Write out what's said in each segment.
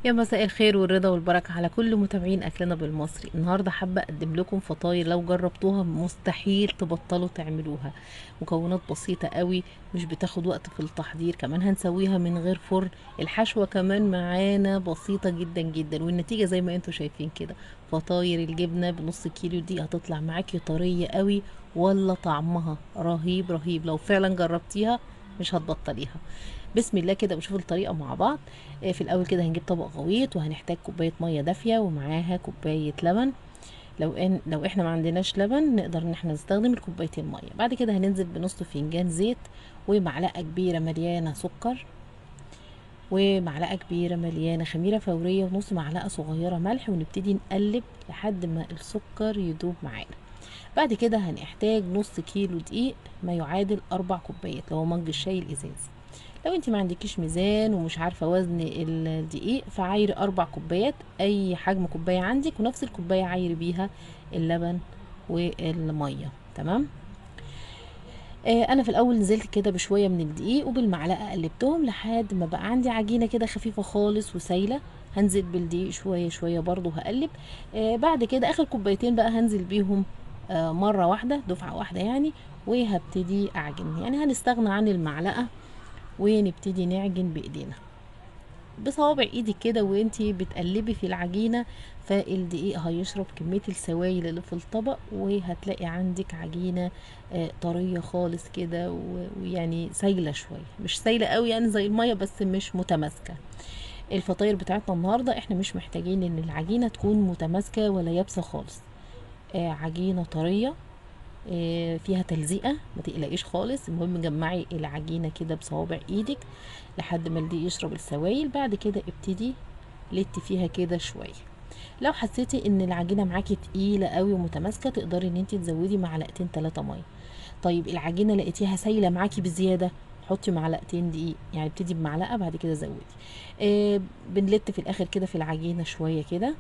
يا مساء الخير والرضا والبركة على كل متابعين أكلنا بالمصري. النهاردة حابة أقدم لكم فطاير لو جربتوها مستحيل تبطلوا تعملوها. مكونات بسيطة قوي، مش بتاخد وقت في التحضير، كمان هنسويها من غير فرن. الحشوة كمان معانا بسيطة جدا جدا، والنتيجة زي ما انتوا شايفين كده. فطاير الجبنة بنص كيلو دي هتطلع معاكي طرية قوي، ولا طعمها رهيب رهيب. لو فعلا جربتيها مش هتبطليها. بسم الله كده بنشوف الطريقة مع بعض. في الاول كده هنجيب طبق غويط، وهنحتاج كوبايه ميه دافيه ومعاها كوبايه لبن. لو احنا ما عندناش لبن نقدر ان احنا نستخدم الكوبايتين ميه. بعد كده هننزل بنص فنجان زيت، ومعلقه كبيره مليانه سكر، ومعلقه كبيره مليانه خميره فوريه، ونص معلقه صغيره ملح، ونبتدي نقلب لحد ما السكر يدوب معانا. بعد كده هنحتاج نص كيلو دقيق، ما يعادل 4 كوبايات، لو مج الشاي الازاز. لو انت ما عندكيش ميزان ومش عارفه وزن الدقيق، فعايري 4 كوبايات، اي حجم كوبايه عندك، ونفس الكوبايه عايري بيها اللبن والميه. تمام. انا في الاول نزلت كده بشويه من الدقيق وبالمعلقه قلبتهم لحد ما بقى عندي عجينه كده خفيفه خالص وسايله. هنزل بالدقيق شويه شويه برضو هقلب. بعد كده اخر كوبايتين بقى هنزل بيهم مره واحده، دفعه واحده يعني. وهبتدي اعجن، يعني هنستغنى عن المعلقه ونبتدي نعجن بايدينا بصوابع ايدك كده وانتي بتقلبي في العجينة. فالدقيق هيشرب كمية السوائل اللي في الطبق، وهتلاقي عندك عجينة طرية خالص كده، ويعني سايلة شوية، مش سايلة قوي يعني زي المية، بس مش متماسكة. الفطاير بتاعتنا النهاردة احنا مش محتاجين ان العجينة تكون متماسكة ولا يابسة خالص. عجينة طرية، فيها تلزيقه، ما تقلقيش خالص. المهم جمعي العجينه كده بصوابع ايدك لحد ما الدقيق يشرب السوائل. بعد كده ابتدي لتي فيها كده شويه. لو حسيتي ان العجينه معاكي تقيله قوي ومتماسكه، تقدري ان انت تزودي معلقتين 3 ميه. طيب العجينه لقيتيها سايله معاكي بزياده، حطي معلقتين دقيق، يعني ابتدي بمعلقه بعد كده زودي. بنلت في الاخر كده في العجينه شويه كده.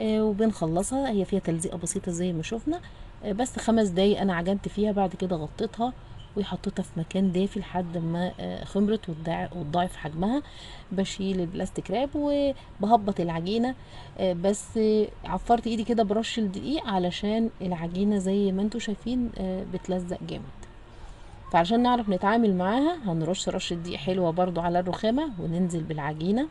وبنخلصها، هي فيها تلزيقه بسيطه زي ما شفنا. بس 5 دقايق انا عجنت فيها، بعد كده غطيتها وحطيتها في مكان دافي لحد ما خمرت وتضاعف حجمها. بشيل البلاستيك راب وبهبط العجينه. بس عفرت ايدي كده برش الدقيق علشان العجينه زي ما انتوا شايفين بتلزق جامد. فعشان نعرف نتعامل معاها هنرش رشة دقيق حلوة برضو على الرخامة، وننزل بالعجينة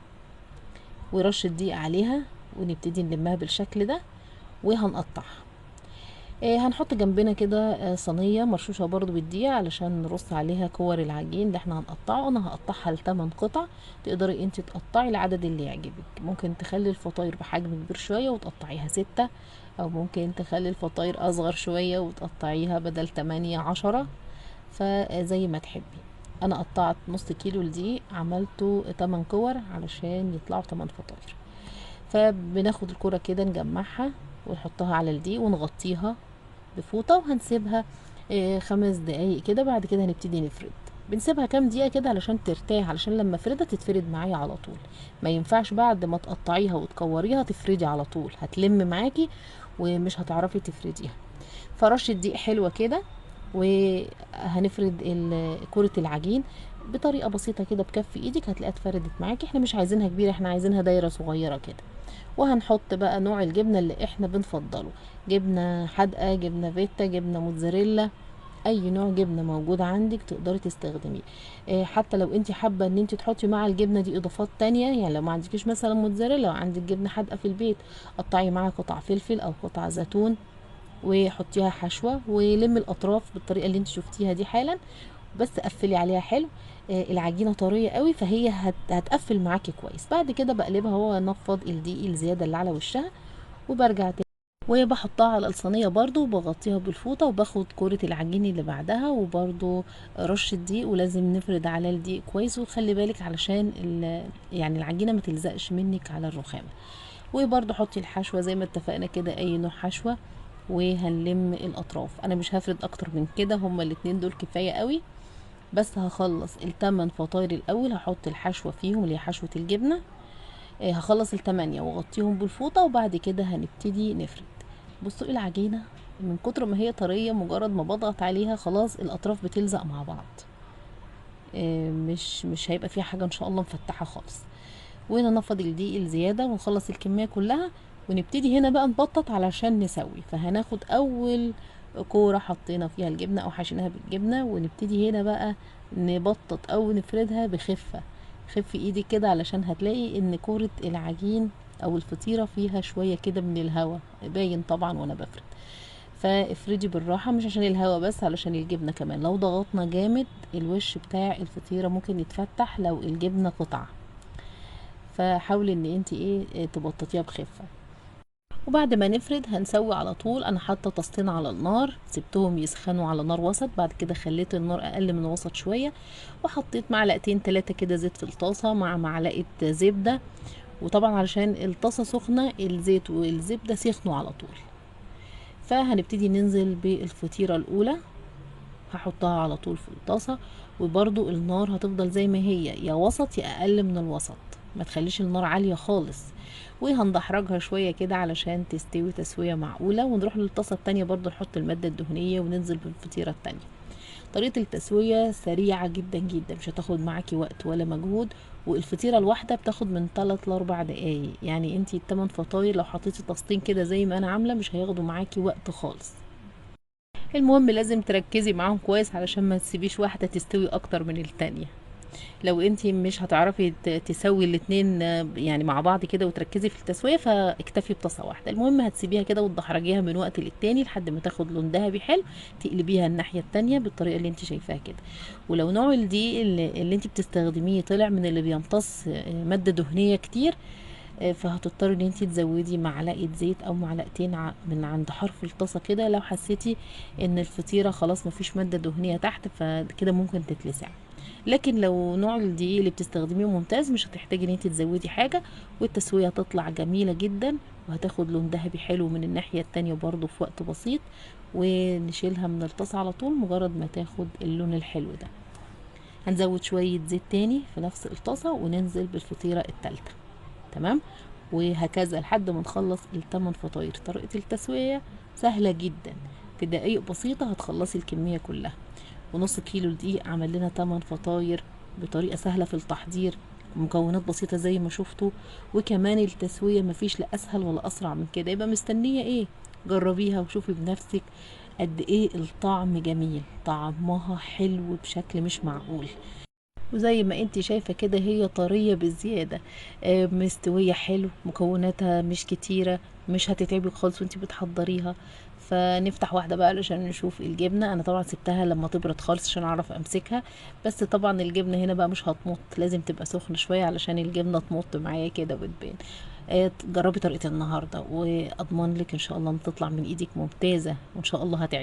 ورش الدقيق عليها، ونبتدي نلمها بالشكل ده وهنقطعها. هنحط جنبنا كده صينية مرشوشة برضو بالدقيق علشان نرص عليها كور العجين اللي احنا هنقطعه. انا هقطعها ل8 قطع. تقدري انت تقطعي العدد اللي يعجبك، ممكن تخلي الفطاير بحجم كبير شوية وتقطعيها 6، او ممكن تخلي الفطاير اصغر شوية وتقطعيها بدل 8 10. فزي ما تحبي. انا قطعت نص كيلو دي عملته 8 كور علشان يطلعوا 8 فطاير. فبناخد الكرة كده نجمعها ونحطها على الدقيق ونغطيها بفوطة وهنسيبها 5 دقايق كده. بعد كده هنبتدي نفرد. بنسيبها كام دقيقة كده علشان ترتاح، علشان لما افردها تتفرد معايا على طول. ما ينفعش بعد ما تقطعيها وتكوريها تفردي على طول، هتلم معاكي ومش هتعرفي تفرديها. فرشة دقيق حلوة كده، وهنفرد كرة العجين بطريقة بسيطة كده بكف ايدك، هتلاقيها اتفردت معاكي. احنا مش عايزينها كبيرة، احنا عايزينها دايرة صغيرة كده. وهنحط بقى نوع الجبنة اللي احنا بنفضله، جبنة حادقة، جبنة فيتا، جبنة موتزاريلا، اي نوع جبنة موجود عندك تقدري تستخدميه. حتى لو انت حابة ان انت تحطي مع الجبنة دي اضافات تانية، يعني لو ما عندكيش مثلا موتزاريلا وعندك جبنة حادقة في البيت، قطعي معاها قطع فلفل او قطع زيتون وحطيها حشوة، ولم الاطراف بالطريقة اللي انت شفتيها دي حالا. بس قفلي عليها حلو. العجينه طريه قوي، فهي هتقفل معاكي كويس. بعد كده بقلبها وانفض الدقيق الزياده اللي على وشها، وبرجع تاني وبحطها على الصينيه برضو وبغطيها بالفوطه، وباخد كرة العجين اللي بعدها وبرضو رش الدقيق. ولازم نفرد على الدقيق كويس، وخلي بالك علشان يعني العجينه ما تلزقش منك على الرخامه. وبرضو حطي الحشوه زي ما اتفقنا كده، اي نوع حشوه. وهنلم الاطراف، انا مش هفرد اكتر من كده، هما الاتنين دول كفايه قوي. بس هخلص ال8 فطاير الاول، هحط الحشوه فيهم اللي هي حشوه الجبنه. هخلص ال8 واغطيهم بالفوطه، وبعد كده هنبتدي نفرد. بصوا العجينه من كتر ما هي طريه، مجرد ما بضغط عليها خلاص الاطراف بتلزق مع بعض. مش هيبقى فيها حاجه ان شاء الله مفتحه خالص. وننفض الدقيق الزياده ونخلص الكميه كلها، ونبتدي هنا بقى نبطط علشان نسوي. فهناخد اول كوره حطينا فيها الجبنه او حشيناها بالجبنه، ونبتدي هنا بقى نبطط او نفردها بخفه. خف ايدك كده علشان هتلاقي ان كورة العجين او الفطيرة فيها شوية كده من الهواء باين طبعا وانا بفرد. فافردي بالراحة، مش عشان الهواء بس، علشان الجبنة كمان. لو ضغطنا جامد الوش بتاع الفطيرة ممكن يتفتح لو الجبنة قطعة. فحاولي ان انت تبططيها بخفة. وبعد ما نفرد هنسوي على طول. انا حاطه طاستين على النار، سبتهم يسخنوا على نار وسط، بعد كده خليت النار اقل من الوسط شويه، وحطيت معلقتين 3 كده زيت في الطاسه مع معلقه زبده. وطبعا علشان الطاسه سخنه الزيت والزبده سخنوا على طول. فهنبتدي ننزل بالفطيره الاولى، هحطها على طول في الطاسه، وبرضو النار هتفضل زي ما هي، يا وسط يا اقل من الوسط، ما تخليش النار عاليه خالص. وهندحرجها شويه كده علشان تستوي تسويه معقوله، ونروح للطاسه التانية برضو نحط الماده الدهنيه وننزل بالفطيره التانية. طريقه التسويه سريعه جدا جدا، مش هتاخد معاكي وقت ولا مجهود. والفطيره الواحده بتاخد من 3 ل 4 دقايق، يعني انتي التمن فطاير لو حطيتي طاستين كده زي ما انا عامله مش هياخدوا معاكي وقت خالص. المهم لازم تركزي معاهم كويس علشان ما تسيبيش واحده تستوي اكتر من التانية. لو انتي مش هتعرفي تسوي الاتنين يعني مع بعض كده وتركزي في التسويه، فاكتفي بطاسه واحده. المهم هتسيبيها كده وتدحرجيها من وقت للتاني لحد ما تاخد لون ذهبي حلو، تقلبيها الناحيه التانية بالطريقه اللي انتي شايفاها كده. ولو نوع الدقيق اللي انتي بتستخدميه طلع من اللي بيمتص ماده دهنيه كتير، فهتضطري ان انتي تزودي معلقه زيت او معلقتين من عند حرف الطاسه كده، لو حسيتي ان الفطيره خلاص مفيش ماده دهنيه تحت فكده ممكن تتلسع. لكن لو نوع الدقيق اللي بتستخدميه ممتاز مش هتحتاجي ان انت تزودي حاجه، والتسويه هتطلع جميله جدا، وهتاخد لون ذهبي حلو من الناحيه التانية برضو في وقت بسيط. ونشيلها من الطاسه على طول مجرد ما تاخد اللون الحلو ده. هنزود شويه زيت تاني في نفس الطاسه وننزل بالفطيره التالتة. تمام. وهكذا لحد ما نخلص ال8 فطاير. طريقه التسويه سهله جدا، في دقايق بسيطه هتخلصي الكميه كلها. ونص كيلو دقيق عمل لنا 8 فطاير بطريقة سهلة في التحضير، مكونات بسيطة زي ما شفتوا. وكمان التسوية مفيش لا أسهل ولا أسرع من كده. يبقى مستنية ايه؟ جربيها وشوفي بنفسك قد ايه الطعم جميل، طعمها حلو بشكل مش معقول. وزي ما انت شايفة كده هي طرية بزيادة، مستوية حلو، مكوناتها مش كتيرة، مش هتتعبك خالص وانت بتحضريها. فنفتح واحدة بقى علشان نشوف الجبنة. انا طبعا سبتها لما تبرد خالص عشان اعرف امسكها، بس طبعا الجبنة هنا بقى مش هتمط، لازم تبقى سخنة شوية علشان الجبنة تمط معايا كده وتبان. جربي طريقة النهاردة واضمن لك ان شاء الله ان تطلع من ايدك ممتازة، وان شاء الله هتعجبك.